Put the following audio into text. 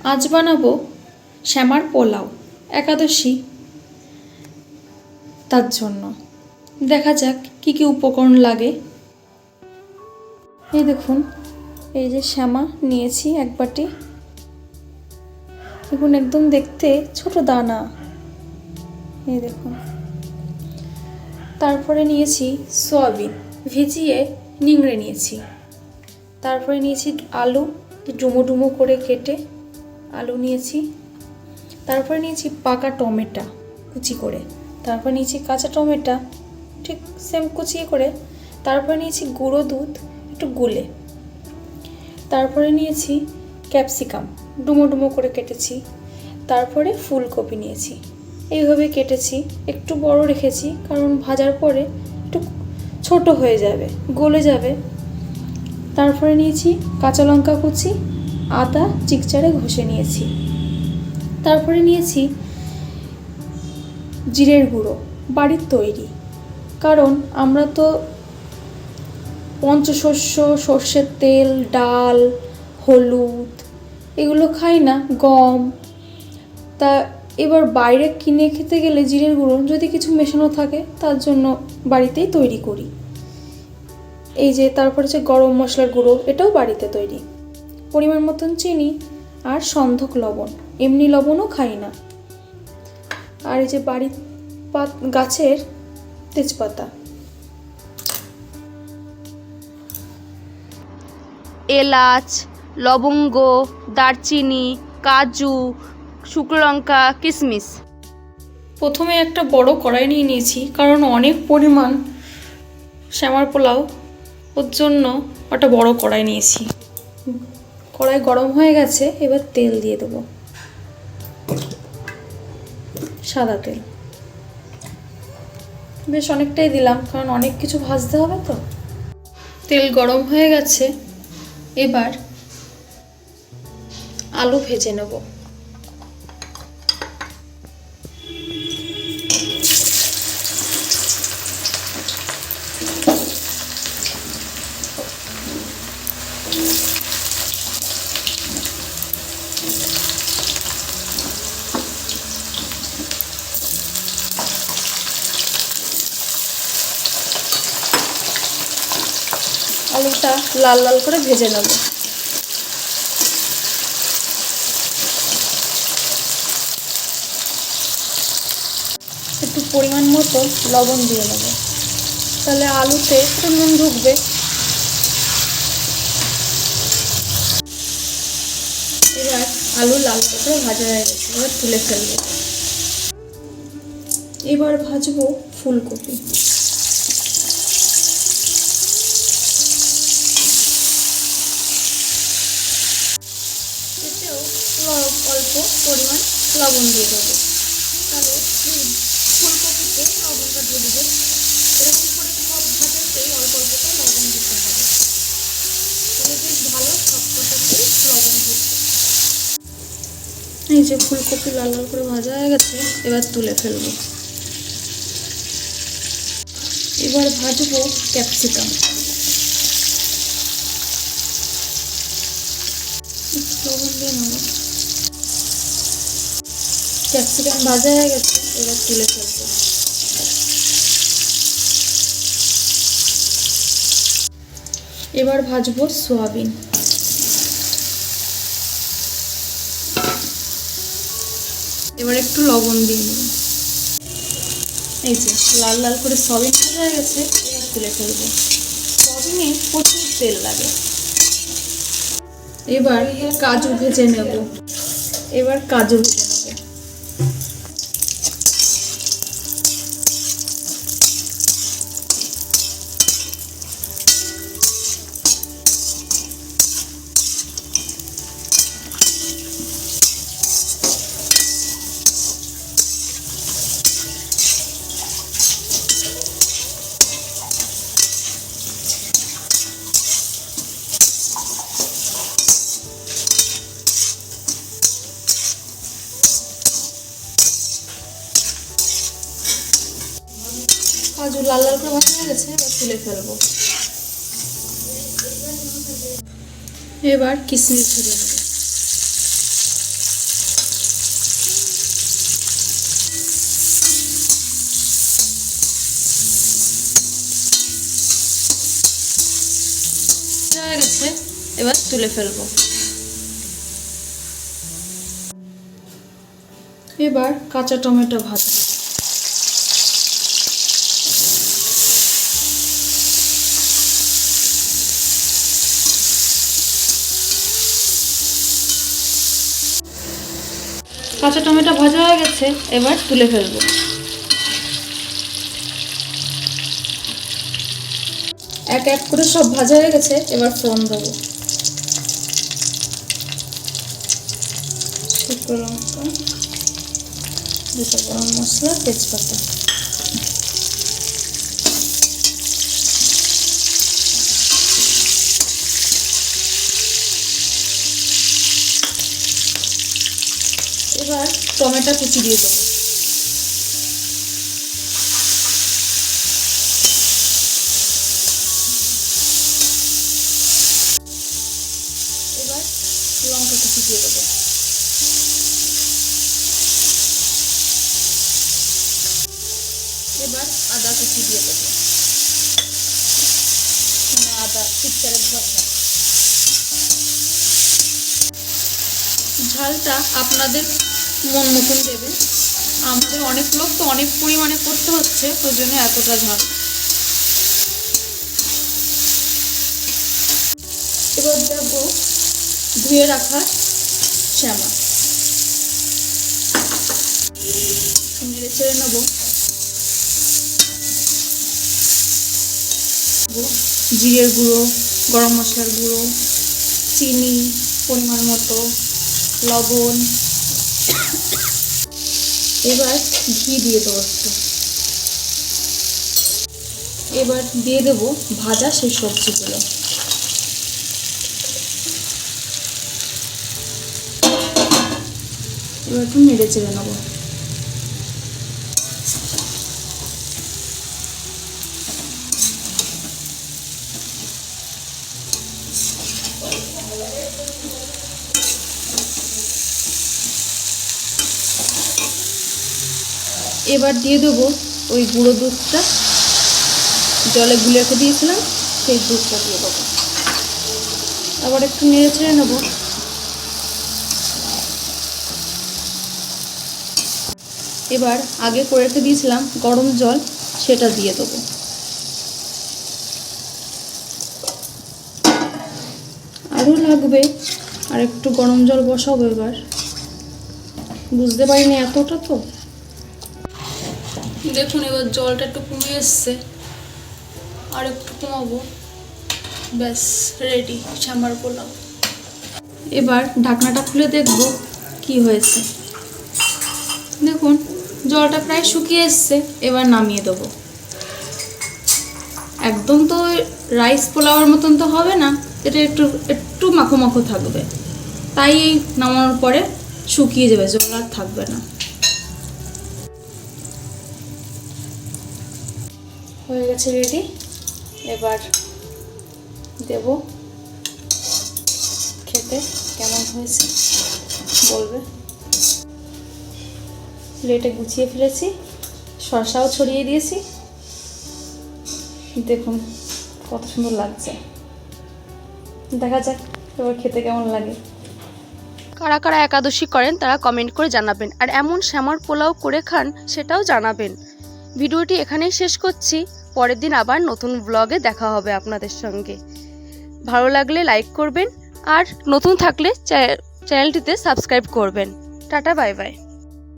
আজ বানাবো শ্যামার পোলাও, একাদশী। তার জন্য দেখা যাক কি কি উপকরণ লাগে। এই দেখুন, এই যে শ্যামা নিয়েছি এক বাটি। দেখুন একদম দেখতে ছোট দানা, এই দেখুন। তারপরে নিয়েছি সয়াবিন, ভিজিয়ে নিংড়ে নিয়েছি। তারপরে নিয়েছি আলু, ডুমো ডুমো করে কেটে আলু নিয়েছি। তারপরে নিয়েছি পাকা টমেটো কুচি করে। তারপর নিয়েছি কাঁচা টমেটো ঠিক সেম কুচিয়ে করে। তারপরে নিয়েছি গুঁড়ো দুধ একটু গুলে। তারপরে নিয়েছি ক্যাপসিকাম ডুমো ডুমো করে কেটেছি। তারপরে ফুলকপি নিয়েছি, এইভাবে কেটেছি। একটু বড় রেখেছি কারণ ভাজার পরে একটু ছোট হয়ে যাবে, গলে যাবে। তারপরে নিয়েছি কাঁচা লঙ্কা কুচি, আদা চিকচারে ঘষে নিয়েছি। তারপরে নিয়েছি জিরের গুঁড়ো, বাড়ির তৈরি, কারণ আমরা তো পঞ্চশস্য, সর্ষের তেল, ডাল, হলুদ এগুলো খাই না, গম। তা এবার বাইরে কিনে খেতে গেলে জিরের গুঁড়ো যদি কিছু মেশানো থাকে, তার জন্য বাড়িতেই তৈরি করি। এই যে তারপরে হচ্ছে গরম মশলার গুঁড়ো, এটাও বাড়িতে তৈরি। পরিমাণ মতন চিনি আর সন্ধক লবণ, এমনি লবণও খাই না। আর এই যে বাড়ির গাছের তেজপাতা। এলাচ, লবঙ্গ, দারচিনি, কাজু, শুকনো লঙ্কা, কিশমিশ। প্রথমে একটা বড় কড়াই নিয়ে নিয়েছি, কারণ অনেক পরিমাণ শ্যামার পোলাও, ওর জন্য একটা বড় কড়াই নিয়েছি। কড়াই গরম হয়ে গেছে, এবার তেল দিয়ে দেবো, সাদা তেল। বেশ অনেকটাই দিলাম, কারণ অনেক কিছু ভাজতে হবে তো। তেল গরম হয়ে গেছে, এবার আলু ভেজে নেব। আলুটা লাল লাল করে ভেজে নেব। একটু পরিমাণ মতো লবণ দিয়ে নেব, তাহলে আলুতে একটু নুন ঢুকবে। এবার আলু লাল করে ভাজা হয়ে গেছে, এবার তুলে ফেলবো। এবার ভাজবো ফুলকপি। এতেও অল্প পরিমাণ লবণ দিয়ে দেবো, তাহলে ফুলকপিতে লবণটা ঢুকবে। এরকম করে সব ভাজাতেই অল্প অল্প করে লবণ দিতে হবে, তাহলে বেশ ভালো সব কটাতেই লবণ ঢুকবে। এই যে ফুলকপি লাল লাল করে ভাজা হয়ে গেছে, এবার তুলে ফেলবো। এবার ভাজবো ক্যাপসিকাম। লবণ দিয়ে নেব। ক্যাপসিকাম ভাজা হয়ে গেছে, এবার তুলে ফেলবো। এবার ভাজবো সয়াবিন। এবার একটু লবণ দিয়ে নেব। এই যে লাল লাল করে সয়াবিন ভাজা হয়ে গেছে, এবার তুলে ফেলবো। সয়াবিনে প্রচুর তেল লাগে। এবার কাজু ভেজে নেব। এবার কাজু ভেজে নেব। কাজু লাল লাল করে ভাজা হয়ে গেছে, এবার তুলে ফেলবো। এবার কিশমিশ ভেজে নেব। হয়ে গেছে, এবার তুলে ফেলবো। এবার কাঁচা টমেটো ভাজা। কাঁচা টমেটো ভাজা হয়ে গেছে, এবার তুলে ফেলবো। এক এক করে সব ভাজা হয়ে গেছে, এবার ফোড়ন দেবো। শুকনো লঙ্কা, দুটো গরম মশলা, তেজপাতা। এবার টমেটো কুচি দিয়ে দেবো। এবার লঙ্কা কুচি দিয়ে দেবো। এবার আদা কুচি দিয়ে দেবো, আদা পিকচারের ভর্তা। ঝালটা আপনাদের মন মতন দেবেন। আমাদের অনেক লোক তো অনেক পরিমাণে করতে হচ্ছে, ওই জন্য এতটা ঝাল। এবার দেবো ধুয়ে রাখা শ্যামা, নেড়ে ছেড়ে নেবো। জিরের গুঁড়ো, গরম মশলার গুঁড়ো, চিনি পরিমাণ মতো, লবণ। এবার ঘি দিয়ে দেবো একটু। এবার দিয়ে দেবো ভাজা সেই সবজিগুলো। এবার একটু নেড়ে চেড়ে নেবো। এবার দিয়ে দেবো ওই গুঁড়ো দুধটা, জলে গুলে রেখে দিয়েছিলাম, সেই দুধটা দিয়ে দেবো। আবার একটু নেড়ে ছেড়ে নেবো। এবার আগে করে রেখে দিয়েছিলাম গরম জল, সেটা দিয়ে দেবো। আরও লাগবে, আর একটু গরম জল বসাবো। এবার বুঝতে পারিনি এতটা, তো দেখুন এবার জলটা একটু কমে এসছে, আর একটু কমাবো। ব্যাস রেডি সাম্বার পোলাও। এবার ঢাকনাটা খুলে দেখব কি হয়েছে। দেখুন জলটা প্রায় শুকিয়ে এসছে, এবার নামিয়ে দেবো। একদম তো রাইস পোলাওয়ের মতন তো হবে না, এটা একটু একটু মাখো মাখো থাকবে, তাই এই নামানোর পরে শুকিয়ে যাবে, জল আর থাকবে না। হয়ে গেছে রেডি। এবার দেব, খেতে কেমন হয়েছে বলবে। প্লেটে গুছিয়ে ফেলেছি, শসাও ছড়িয়ে দিয়েছি। দেখুন কত সুন্দর লাগছে। দেখা যাক এবার খেতে কেমন লাগে। কারা কারা একাদশী করেন তারা কমেন্ট করে জানাবেন, আর এমন শ্যামার পোলাও করে খান সেটাও জানাবেন। ভিডিওটি এখানেই শেষ করছি, পরের দিন আবার নতুন ব্লগে দেখা হবে আপনাদের সঙ্গে। ভালো লাগলে লাইক করবেন, আর নতুন থাকলে চ্যানেলটিতে সাবস্ক্রাইব করবেন। Tata, bye bye.